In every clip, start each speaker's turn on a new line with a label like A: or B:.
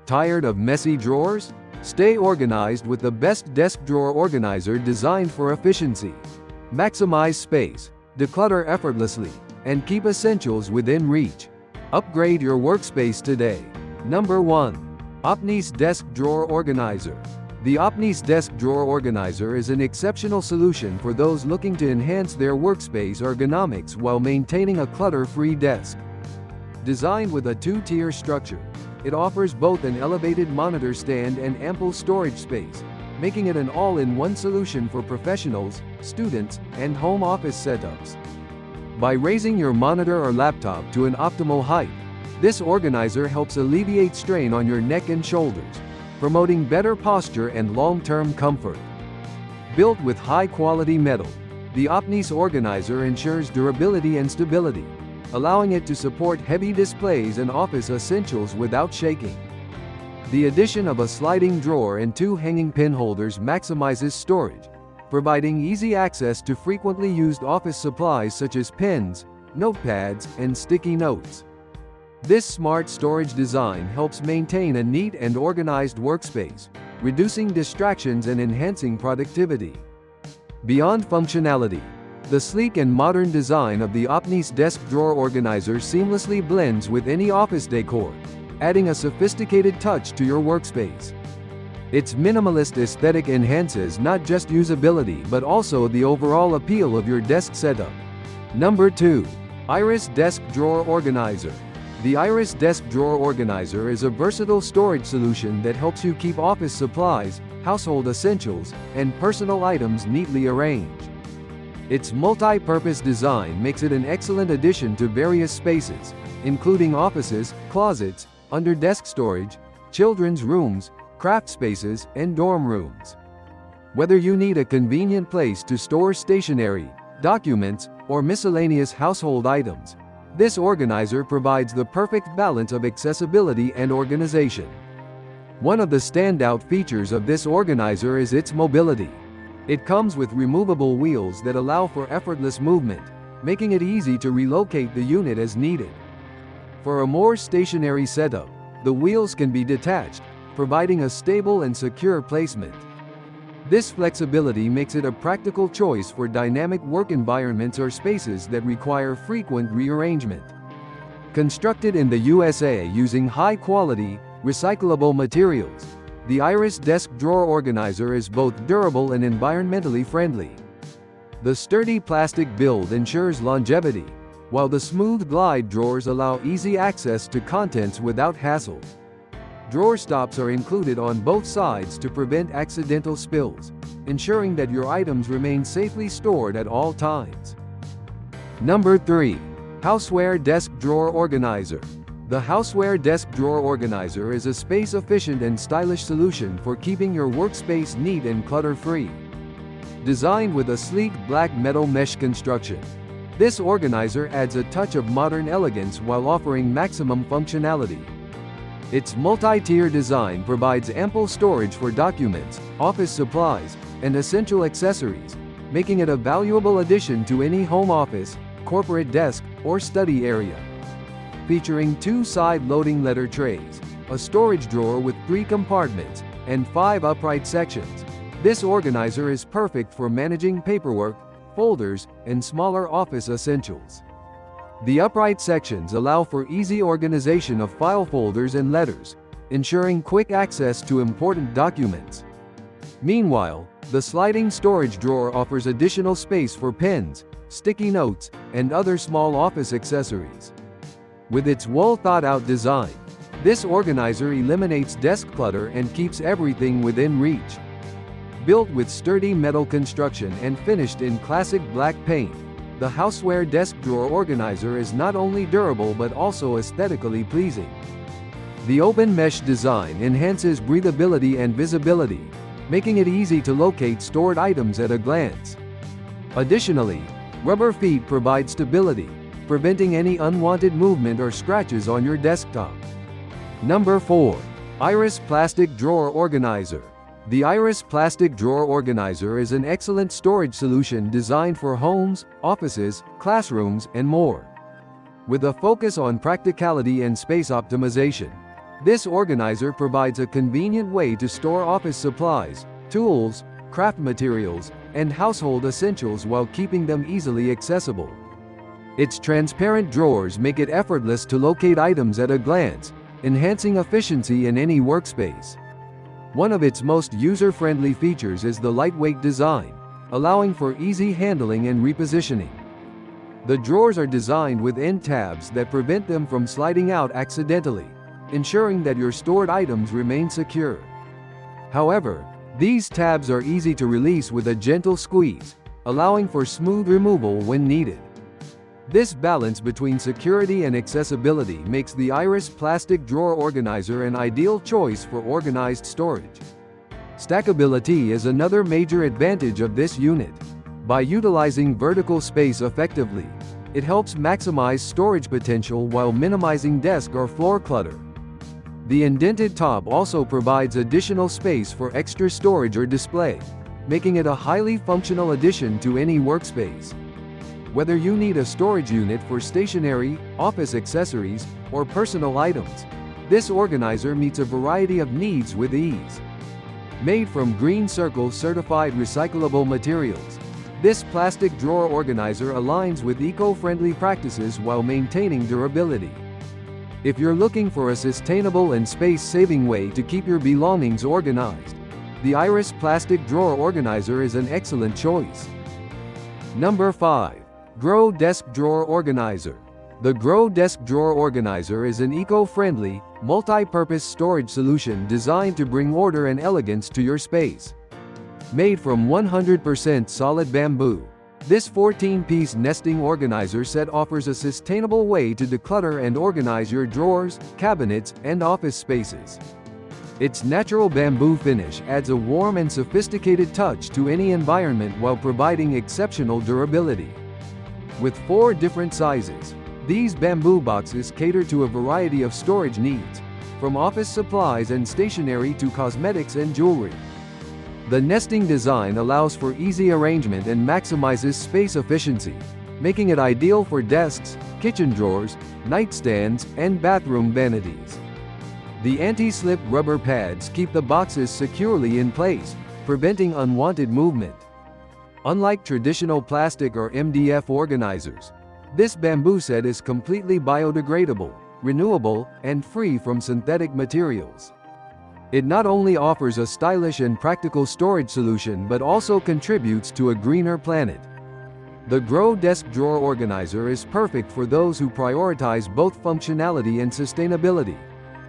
A: Tired of messy drawers? Stay organized with the best desk drawer organizer designed for efficiency. Maximize space, declutter effortlessly, and keep essentials within reach. Upgrade your workspace today. Number 1. Opnice Desk Drawer Organizer. The Opnice Desk Drawer Organizer is an exceptional solution for those looking to enhance their workspace ergonomics while maintaining a clutter-free desk. Designed with a two-tier structure, it offers both an elevated monitor stand and ample storage space, making it an all-in-one solution for professionals, students, and home office setups. By raising your monitor or laptop to an optimal height, this organizer helps alleviate strain on your neck and shoulders, promoting better posture and long-term comfort. Built with high-quality metal, the Opnice organizer ensures durability and stability, allowing it to support heavy displays and office essentials without shaking. The addition of a sliding drawer and 2 hanging pin holders maximizes storage, providing easy access to frequently used office supplies such as pens, notepads, and sticky notes. This smart storage design helps maintain a neat and organized workspace, reducing distractions and enhancing productivity. Beyond functionality, the sleek and modern design of the Opnice Desk Drawer Organizer seamlessly blends with any office decor, adding a sophisticated touch to your workspace. Its minimalist aesthetic enhances not just usability but also the overall appeal of your desk setup. Number 2. Iris Desk Drawer Organizer. The Iris Desk Drawer Organizer is a versatile storage solution that helps you keep office supplies, household essentials, and personal items neatly arranged. Its multi-purpose design makes it an excellent addition to various spaces, including offices, closets, under-desk storage, children's rooms, craft spaces, and dorm rooms. Whether you need a convenient place to store stationery, documents, or miscellaneous household items, this organizer provides the perfect balance of accessibility and organization. One of the standout features of this organizer is its mobility. It comes with removable wheels that allow for effortless movement, making it easy to relocate the unit as needed. For a more stationary setup, the wheels can be detached, providing a stable and secure placement. This flexibility makes it a practical choice for dynamic work environments or spaces that require frequent rearrangement. Constructed in the USA using high-quality, recyclable materials, the Iris Desk Drawer Organizer is both durable and environmentally friendly. The sturdy plastic build ensures longevity, while the smooth glide drawers allow easy access to contents without hassle. Drawer stops are included on both sides to prevent accidental spills, ensuring that your items remain safely stored at all times. Number 3. Houseware Desk Drawer Organizer. The Houseware Desk Drawer Organizer is a space-efficient and stylish solution for keeping your workspace neat and clutter-free. Designed with a sleek black metal mesh construction, this organizer adds a touch of modern elegance while offering maximum functionality. Its multi-tier design provides ample storage for documents, office supplies, and essential accessories, making it a valuable addition to any home office, corporate desk, or study area. Featuring 2 side-loading letter trays, a storage drawer with 3 compartments, and 5 upright sections, this organizer is perfect for managing paperwork, folders, and smaller office essentials. The upright sections allow for easy organization of file folders and letters, ensuring quick access to important documents. Meanwhile, the sliding storage drawer offers additional space for pens, sticky notes, and other small office accessories. With its well-thought-out design, this organizer eliminates desk clutter and keeps everything within reach. Built with sturdy metal construction and finished in classic black paint, the Houseware Desk Drawer Organizer is not only durable but also aesthetically pleasing. The open mesh design enhances breathability and visibility, making it easy to locate stored items at a glance. Additionally, rubber feet provide stability, preventing any unwanted movement or scratches on your desktop. Number 4. Iris Plastic Drawer Organizer. The Iris Plastic Drawer Organizer is an excellent storage solution designed for homes, offices, classrooms, and more. With a focus on practicality and space optimization, This organizer provides a convenient way to store office supplies, tools, craft materials, and household essentials while keeping them easily accessible. Its transparent drawers make it effortless to locate items at a glance, enhancing efficiency in any workspace. One of its most user-friendly features is the lightweight design, allowing for easy handling and repositioning. The drawers are designed with end tabs that prevent them from sliding out accidentally, ensuring that your stored items remain secure. However, these tabs are easy to release with a gentle squeeze, allowing for smooth removal when needed. This balance between security and accessibility makes the Iris plastic drawer organizer an ideal choice for organized storage. Stackability is another major advantage of this unit. By utilizing vertical space effectively, it helps maximize storage potential while minimizing desk or floor clutter. The indented top also provides additional space for extra storage or display, making it a highly functional addition to any workspace. Whether you need a storage unit for stationery, office accessories, or personal items, this organizer meets a variety of needs with ease. Made from Green Circle certified recyclable materials, this plastic drawer organizer aligns with eco-friendly practices while maintaining durability. If you're looking for a sustainable and space-saving way to keep your belongings organized, the Iris plastic drawer organizer is an excellent choice. Number 5. Grow Desk Drawer Organizer. The Grow Desk Drawer Organizer is an eco-friendly, multi-purpose storage solution designed to bring order and elegance to your space. Made from 100% solid bamboo, this 14-piece nesting organizer set offers a sustainable way to declutter and organize your drawers, cabinets, and office spaces. Its natural bamboo finish adds a warm and sophisticated touch to any environment while providing exceptional durability. With 4 different sizes, these bamboo boxes cater to a variety of storage needs, from office supplies and stationery to cosmetics and jewelry. The nesting design allows for easy arrangement and maximizes space efficiency, making it ideal for desks, kitchen drawers, nightstands, and bathroom vanities. The anti-slip rubber pads keep the boxes securely in place, preventing unwanted movement. Unlike traditional plastic or MDF organizers, this bamboo set is completely biodegradable, renewable, and free from synthetic materials. It not only offers a stylish and practical storage solution but also contributes to a greener planet. The Grow Desk Drawer Organizer is perfect for those who prioritize both functionality and sustainability,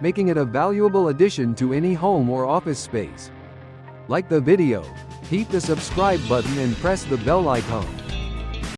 A: making it a valuable addition to any home or office space. Like the video, hit the subscribe button and press the bell icon.